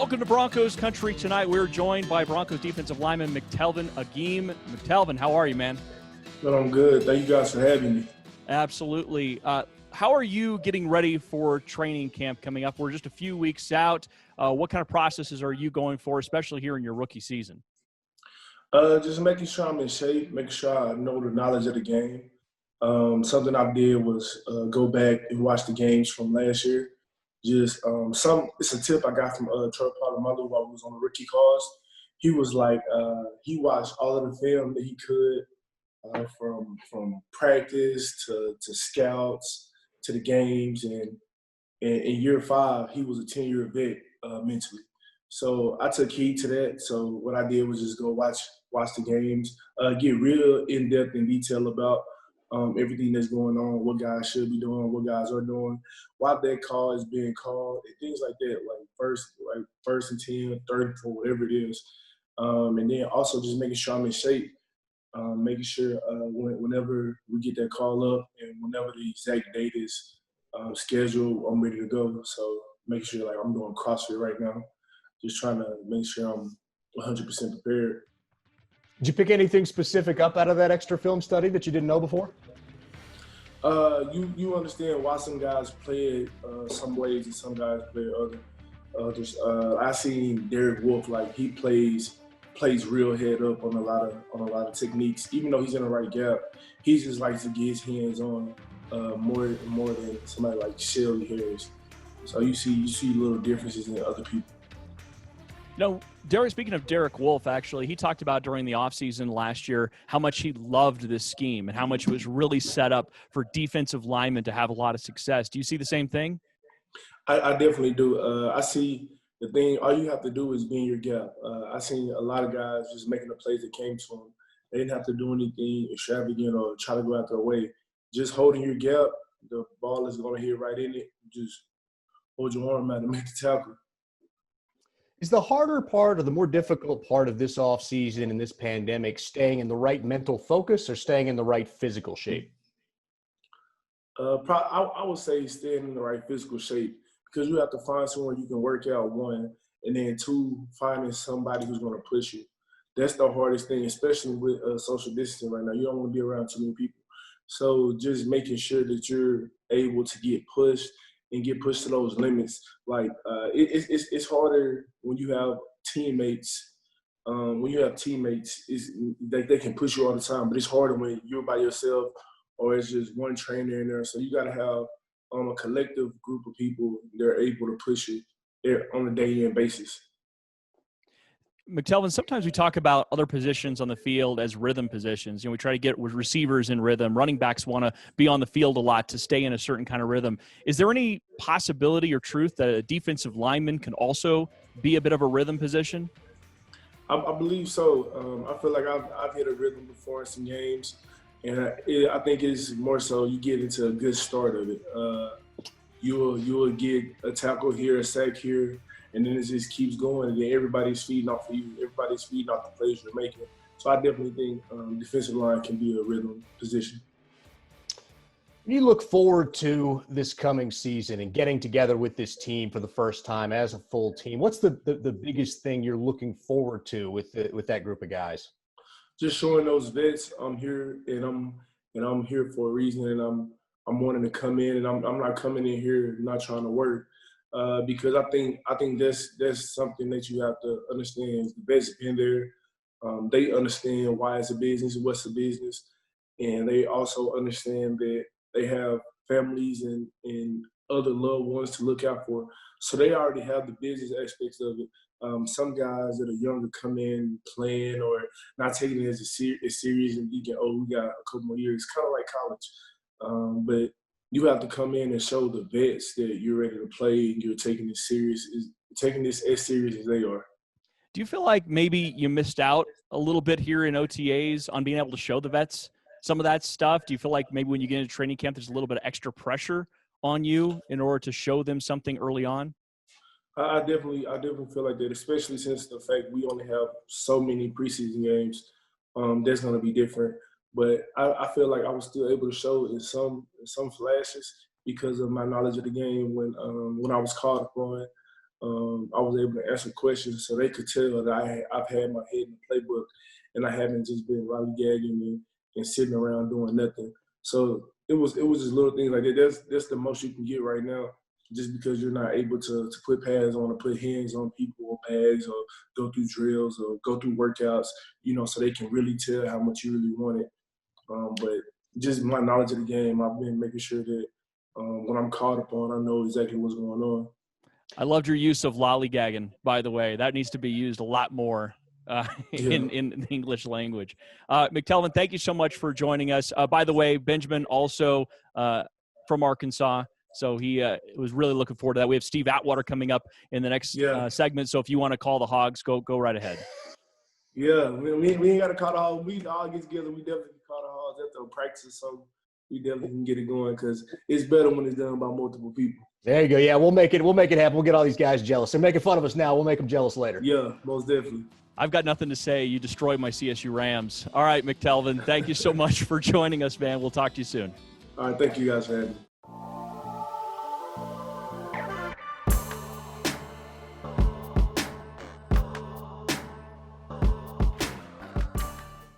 Welcome to Broncos Country Tonight. We're joined by Broncos defensive lineman McTelvin Agim. McTelvin, how are you, man? Well, I'm good. Thank you guys for having me. Absolutely. How are you getting ready for training camp coming up? We're just a few weeks out. What kind of processes are you going for, especially here in your rookie season? Just making sure I'm in shape, making sure I know the knowledge of the game. Something I did was go back and watch the games from last year. It's a tip I got from Troy Polamalu while we was on the rookie calls. He was like, he watched all of the film that he could from practice to scouts to the games, and in year 5 he was a 10-year vet mentally. So I took heed to that. So what I did was just go watch the games, get real in depth and detail about everything that's going on, what guys should be doing, what guys are doing, why that call is being called, and things like that, like first and 10, third and 4, whatever it is. And then also just making sure I'm in shape, making sure whenever we get that call up and whenever the exact date is scheduled, I'm ready to go. So make sure like I'm doing CrossFit right now, just trying to make sure I'm 100% prepared. Did you pick anything specific up out of that extra film study that you didn't know before? You understand why some guys play it some ways and some guys play it others. I seen Derek Wolf, like he plays real head up on a lot of techniques. Even though he's in the right gap, he just likes to get his hands on more than somebody like Shelby Harris. So you see little differences in other people. No, Derek, speaking of Derek Wolf, actually, he talked about during the offseason last year how much he loved this scheme and how much it was really set up for defensive linemen to have a lot of success. Do you see the same thing? I definitely do. I see the thing, all you have to do is be in your gap. I seen a lot of guys just making the plays that came to them. They didn't have to do anything extravagant or try to go out their way. Just holding your gap, the ball is going to hit right in it. Just hold your arm out and make the tackle. Is the harder part or the more difficult part of this offseason and this pandemic staying in the right mental focus or staying in the right physical shape? I would say staying in the right physical shape, because you have to find someone you can work out, one, and then two, finding somebody who's going to push you. That's the hardest thing, especially with social distancing right now. You don't want to be around too many people. So just making sure that you're able to get pushed and get pushed to those limits. Like it's harder when you have teammates. They can push you all the time, but it's harder when you're by yourself or it's just one trainer in there. So you got to have a collective group of people that are able to push you on a day-in basis. McTelvin, sometimes we talk about other positions on the field as rhythm positions. We try to get receivers in rhythm. Running backs want to be on the field a lot to stay in a certain kind of rhythm. Is there any possibility or truth that a defensive lineman can also be a bit of a rhythm position? I believe so. I feel like I've hit a rhythm before in some games, and I think it's more so you get into a good start of it. You will get a tackle here, a sack here, and then it just keeps going, and then everybody's feeding off of you. Everybody's feeding off the plays you're making. So I definitely think defensive line can be a rhythm position. When you look forward to this coming season and getting together with this team for the first time as a full team, what's the biggest thing you're looking forward to with that group of guys? Just showing those vets I'm here, and I'm here for a reason, and I'm wanting to come in, and I'm not coming in here not trying to work. Because I think that's something that you have to understand. The vets in there, they understand why it's a business, what's a business, and they also understand that they have families and other loved ones to look out for. So they already have the business aspects of it. Some guys that are younger come in playing or not taking it as serious and thinking, oh, we got a couple more years, kind of like college. But you have to come in and show the vets that you're ready to play and you're taking this as serious as they are. Do you feel like maybe you missed out a little bit here in OTAs on being able to show the vets some of that stuff? Do you feel like maybe when you get into training camp, there's a little bit of extra pressure on you in order to show them something early on? I definitely feel like that, especially since the fact we only have so many preseason games. That's going to be different. But I feel like I was still able to show in some flashes because of my knowledge of the game when I was called upon. I was able to answer questions so they could tell that I've had my head in the playbook and I haven't just been lollygagging and sitting around doing nothing. So it was just little things like that. That's the most you can get right now, just because you're not able to put pads on or put hands on people or bags or go through drills or go through workouts, so they can really tell how much you really want it. But just my knowledge of the game, I've been making sure that when I'm called upon, I know exactly what's going on. I loved your use of lollygagging, by the way. That needs to be used a lot more in the English language. McTelvin, thank you so much for joining us. By the way, Benjamin also from Arkansas, so he was really looking forward to that. We have Steve Atwater coming up in the next segment, so if you want to call the Hogs, go right ahead. Yeah, we ain't got to call the Hogs. We all get together. We definitely call the Hogs after practice, so we definitely can get it going because it's better when it's done by multiple people. There you go. Yeah, we'll make it happen. We'll get all these guys jealous. They're making fun of us now. We'll make them jealous later. Yeah, most definitely. I've got nothing to say. You destroyed my CSU Rams. All right, McTelvin, thank you so much for joining us, man. We'll talk to you soon. All right, thank you guys for having me.